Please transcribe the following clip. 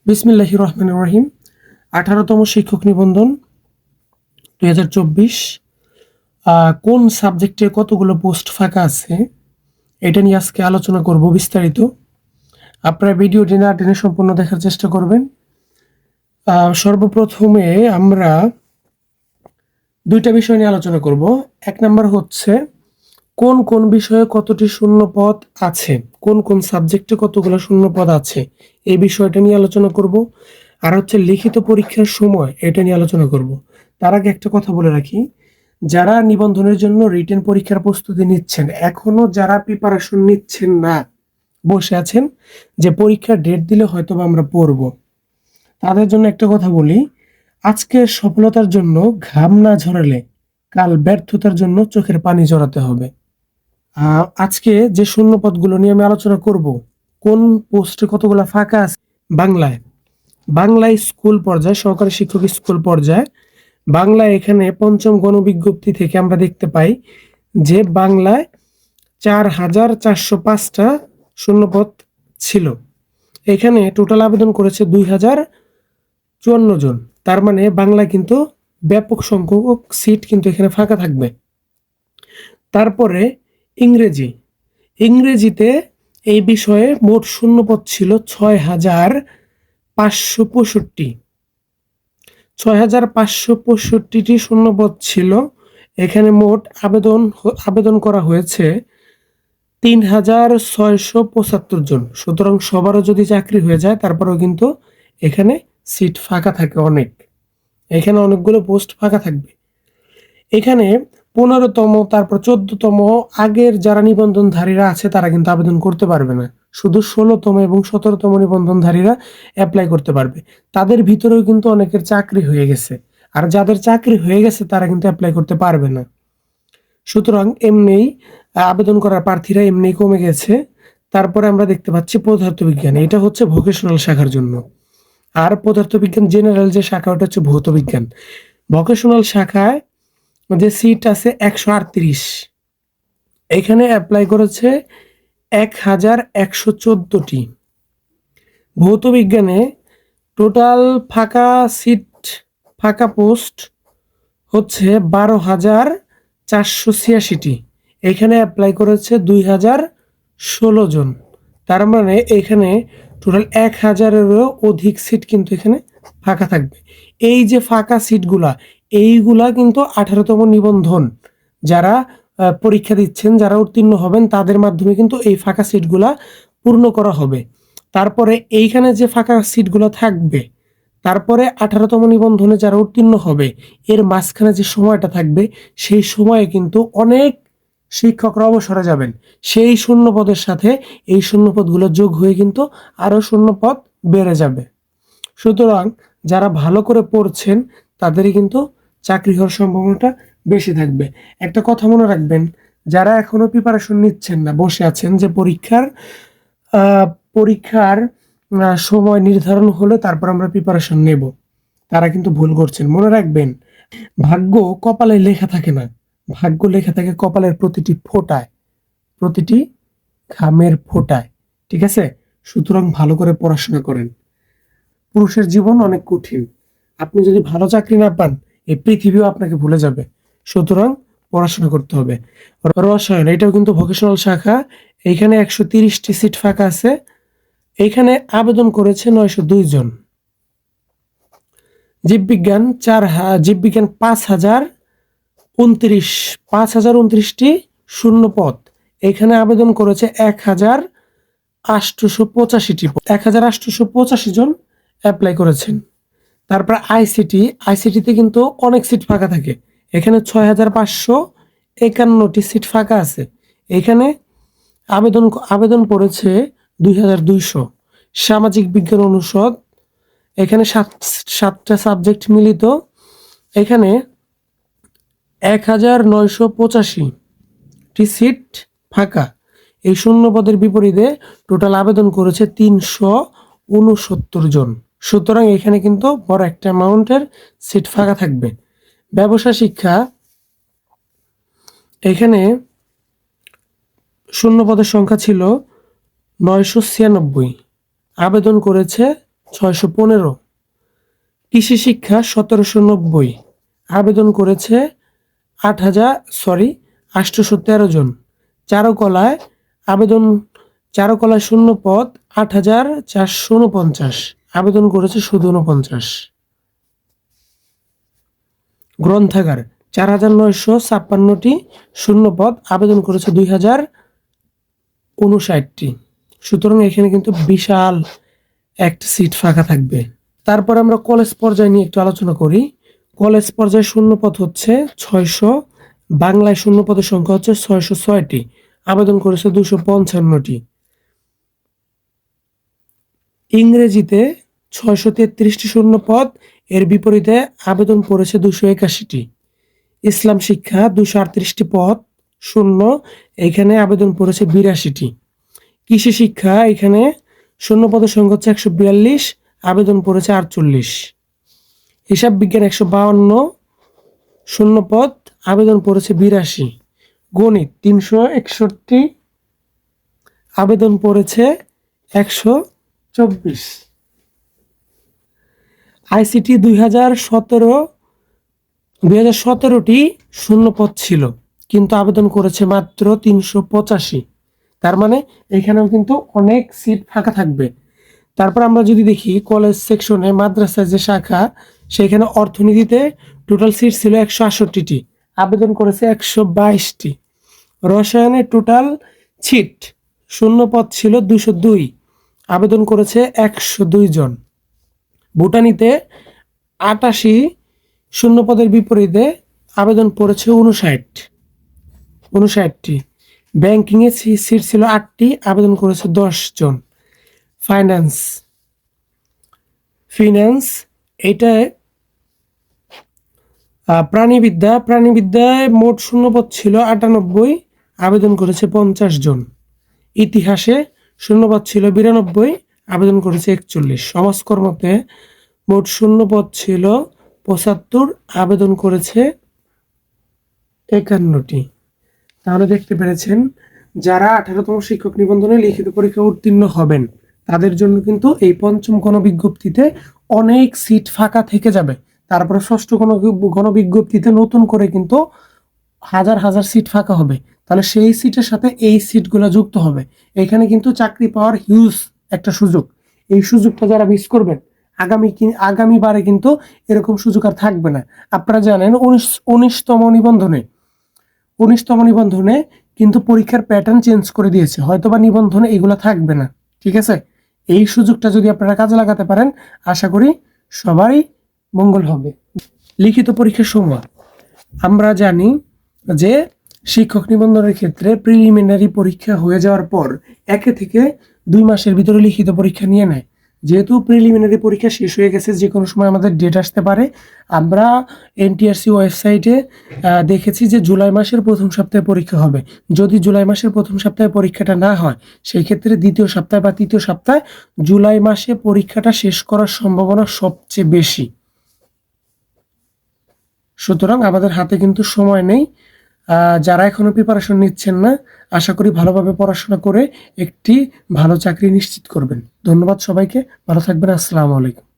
বিসমিল্লাহির রহমানির রহিম। 18তম শিক্ষক নিবন্ধন 2024। কোন সাবজেক্টে কতগুলো পোস্ট ফাঁকা আছে এটা নিয়ে আজকে আলোচনা করব বিস্তারিত। আপনারা ভিডিওটি না টেনে সম্পূর্ণ দেখার চেষ্টা করবেন। সর্বপ্রথমে আমরা দুইটা বিষয় নিয়ে আলোচনা করব। এক নাম্বার হচ্ছে কোন কোন বিষয়ে কতটি শূন্য পদ আছে, কোন কোন সাবজেক্টে কতগুলো শূন্য পদ আছে এই বিষয়টা নিয়ে আলোচনা করব। আর হচ্ছে লিখিত পরীক্ষার সময় এটা নিয়ে আলোচনা করব। তার আগে একটা কথা বলে রাখি, যারা নিবন্ধনের জন্য রিটেন পরীক্ষার প্রস্তুতি নিচ্ছেন, এখনো যারা প্রিপারেশন নিচ্ছেন না, বসে আছেন যে পরীক্ষার ডেট দিলে হয়তো বা আমরা পড়ব, তাদের জন্য একটা কথা বলি, আজকের সফলতার জন্য ঘাম না ঝরালে কাল ব্যর্থতার জন্য চোখের পানি ঝরাতে হবে। আজকে যে শূন্য পদগুলো নিয়ে আমি আলোচনা করব, কোন পোস্টে কতগুলো ফাঁকা আছে বাংলায় স্কুল পর্যায়ে, সহকারী শিক্ষক স্কুল পর্যায়ে বাংলায় এখানে পঞ্চম গণবিজ্ঞপ্তি থেকে আমরা দেখতে পাই যে বাংলায় 4,405টা শূন্যপদ ছিল। এখানে টোটাল আবেদন করেছে 2,054 জন। তার মানে বাংলায় কিন্তু ব্যাপক সংখ্যক সিট কিন্তু এখানে ফাঁকা থাকবে। তারপরে ইংরেজিতে এই বিষয়ে মোট শূন্যপদ ছিল 6,565। 6,565টি শূন্যপদ ছিল। এখানে মোট আবেদন করা হয়েছে 3,675 জন। সুতরাং সবারও যদি চাকরি হয়ে যায় তারপরেও কিন্তু এখানে সিট ফাঁকা থাকে অনেক, এখানে অনেকগুলো পোস্ট ফাঁকা থাকবে। এখানে 15তম তারপর 14তম আগের যারা নিবন্ধনধারীরা আছে তারা কিন্তু আবেদন করতে পারবে না, শুধু 16তম এবং 17তম নিবন্ধনধারীরা অ্যাপ্লাই করতে পারবে। তাদের ভিতরেও কিন্তু অনেকের চাকরি হয়ে গেছে, আর যাদের চাকরি হয়ে গেছে তারা কিন্তু অ্যাপ্লাই করতে পারবে না। সুতরাং এমনিই আবেদন করার প্রার্থীরা এমনিই কমে গেছে। তারপরে আমরা দেখতে পাচ্ছি পদার্থবিজ্ঞান, এটা হচ্ছে ভোকেশনাল শাখার জন্য। আর পদার্থবিজ্ঞান জেনারেল যে শাখা ওটা হচ্ছে ভৌত বিজ্ঞান। ভোকেশনাল শাখায় যে সিট আছে 138, এখানে অ্যাপ্লাই করেছে 1,114টি। ভৌত বিজ্ঞানে টোটাল ফাঁকা পোস্ট হচ্ছে 12,486টি। এখানে অ্যাপ্লাই করেছে 2,016 জন। তার মানে এখানে টোটাল 1,000-এরও অধিক সিট কিন্তু এখানে ফাঁকা থাকবে। এই যে ফাঁকা সিটগুলা, এইগুলা কিন্তু 18তম নিবন্ধন যারা পরীক্ষা দিচ্ছেন, যারা উত্তীর্ণ হবেন তাদের মাধ্যমে কিন্তু এই ফাঁকা সিটগুলা পূর্ণ করা হবে। তারপরে এইখানে যে ফাঁকা সিটগুলো থাকবে, তারপরে 18তম নিবন্ধনে যারা উত্তীর্ণ হবে এর মাঝখানে যে সময়টা থাকবে সেই সময়ে কিন্তু অনেক শিক্ষকরা অবসরে যাবেন। সেই শূন্যপদের সাথে এই শূন্যপদগুলো যোগ হয়ে কিন্তু আরো শূন্যপদ বেড়ে যাবে। সুতরাং যারা ভালো করে পড়ছেন তাদেরই কিন্তু চাকরি হওয়ার সম্ভাবনাটা বেশি থাকবে। একটা কথা মনে রাখবেন, যারা এখনো প্রিপারেশন নিচ্ছেন না, বসে আছেন যে পরীক্ষার সময় নির্ধারণ হলে তারপর আমরা প্রিপারেশন নেব, তারা কিন্তু ভুল করছেন। মনে রাখবেন, ভাগ্য কপালে লেখা থাকে না, ভাগ্য লেখা থাকে কপালের প্রতিটি ফোঁটায়, প্রতিটি ঘামের ফোঁটায়। ঠিক আছে? সুতরাং ভালো করে পড়াশোনা করেন। পুরুষের জীবন অনেক কঠিন, আপনি যদি ভালো চাকরি না পান এই পৃথিবীও আপনাকে ভুলে যাবে। সুতরাং পড়াশোনা করতে হবে। রসায়ন, এটাও কিন্তু ভোকেশনাল শাখা। এইখানে 130টি সিট ফাঁকা আছে। এইখানে আবেদন করেছে 902 জন। জীববিজ্ঞান 5,029টি শূন্য পদ। এখানে আবেদন করেছে 1,885 জন অ্যাপ্লাই করেছেন। তারপর আইসিটিতে কিন্তু অনেক সিট ফাঁকা থাকে। এখানে 6,551টি সিট ফাঁকা আছে। এখানে আবেদন পড়েছে 2,200। সামাজিক বিজ্ঞান অনুষদ, এখানে সাতটা সাবজেক্ট মিলিত, এখানে 1,985টি সিট ফাঁকা। এই শূন্য পদের বিপরীতে টোটাল আবেদন করেছে 369 জন। সুতরাং এখানে কিন্তু বড় একটা অ্যামাউন্টের সিট ফাঁকা থাকবে। ব্যবসা শিক্ষা, এখানে শূন্য পদের সংখ্যা ছিল 996, আবেদন করেছে 615। কৃষি শিক্ষা 1790, আবেদন করেছে 813 জন। চারুকলায় আবেদন চারুকলায় শূন্য পদ 8449, আবেদন করেছে শুধু 49। গ্রন্থাগার 4956টি শূন্য পদ, আবেদন করেছে 2059টি। সুতরাং এখানে কিন্তু বিশাল একটা সিট ফাঁকা থাকবে। তারপর আমরা কলেজ পর্যায়ে নিয়ে একটু আলোচনা করি। কলেজ পর্যায়ে শূন্যপদ হচ্ছে 600, বাংলায় শূন্যপদের সংখ্যা হচ্ছে 606টি, আবেদন করেছে 255টি। ইংরেজিতে 633টি শূন্যপদ, এর বিপরীতে আবেদন করেছে 281টি। ইসলাম শিক্ষা 238টি পদ শূন্য, এখানে আবেদন করেছে 82টি। কৃষি শিক্ষা এখানে শূন্যপদের সংখ্যা হচ্ছে 142, আবেদন করেছে 48। হিসাব বিজ্ঞান 152 শূন্যপদ, আবেদন করেছে 82। গণিত 361, আবেদন করেছে 124। আইসিটি 2017টি শূন্যপদ ছিল, কিন্তু আবেদন করেছে মাত্র 385। তার মানে এখানেও কিন্তু অনেক সিট ফাঁকা থাকবে। তারপর আমরা যদি দেখি কলেজ সেকশনে মাদ্রাসার যে শাখা, সেখানে অর্থনীতিতে টোটাল সিট ছিল 168টি, আবেদন করেছে 122টি। রসায়নে টোটাল সিট শূন্যপদ ছিল 202, আবেদন করেছে 102 জন। ভুটানিতে 88 শূন্যপদের বিপরীতে আবেদন করেছে 59টি। ব্যাংকিংয়ে সিট ছিল 8টি, আবেদন করেছে 10 জন। ফিন্যান্স এটায় প্রাণীবিদ্যায় মোট শূন্যপদ ছিল 98, আবেদন করেছে 50 জন। ইতিহাসে শূন্যপদ ছিল 92, আবেদন করেছে 41। সমাজকর্মতে মোট শূন্যপদ ছিল 75, আবেদন করেছে 51টি। তাহলে দেখতে পেরেছেন, যারা 18তম শিক্ষক নিবন্ধনে লিখিত পরীক্ষা উত্তীর্ণ হবেন তাদের জন্য কিন্তু এই পঞ্চম গণবিজ্ঞপ্তিতে অনেক সিট ফাঁকা থেকে যাবে। তারপরে ষষ্ঠ গণবিজ্ঞপ্তিতে নতুন করে কিন্তু হাজার হাজার সিট ফাঁকা হবে। তাহলে সেই সিটের সাথে এই সিটগুলো যুক্ত হবে। এখানে কিন্তু চাকরি পাওয়ার হিউজ একটা সুযোগ। এই সুযোগটা যারা মিস করবেন, আগামীবারে কিন্তু এরকম সুযোগ আর থাকবে না। আপনারা জানেন 19তম নিবন্ধনে কিন্তু পরীক্ষার প্যাটার্ন চেঞ্জ করে দিয়েছে, হয়তোবা নিবন্ধনে এগুলো থাকবে না। ঠিক আছে, এই সুযোগটা যদি আপনারা কাজে লাগাতে পারেন, আশা করি সবারই মঙ্গল হবে। লিখিত পরীক্ষার সময় আমরা জানি যে শিক্ষক নিবন্ধনের ক্ষেত্রে প্রিলিমিনারি পরীক্ষা হয়ে যাওয়ার পর 1 থেকে 2 মাসের ভিতরে লিখিত পরীক্ষা নিয়ে নেয়। যেহেতু প্রিলিমিনারি পরীক্ষা শেষ হয়ে গেছে, যে কোনো সময় আমাদের ডেট আসতে পারে। আমরা এনটিআরসি ওয়েবসাইটে দেখেছি যে জুলাই মাসের প্রথম সপ্তাহে পরীক্ষা হবে। যদি জুলাই মাসের প্রথম সপ্তাহে পরীক্ষাটা না হয়, সেই ক্ষেত্রে দ্বিতীয় সপ্তাহে বা তৃতীয় সপ্তাহে জুলাই মাসে পরীক্ষাটা শেষ করার সম্ভাবনা সবচেয়ে বেশি। সুতরাং আমাদের হাতে কিন্তু সময় নেই। যারা এখনো প্রিপারেশন নিচ্ছেন না, আশা করি ভালোভাবে পড়াশোনা করে একটি ভালো চাকরি নিশ্চিত করবেন। ধন্যবাদ সবাইকে, ভালো থাকবেন। আসসালামু আলাইকুম।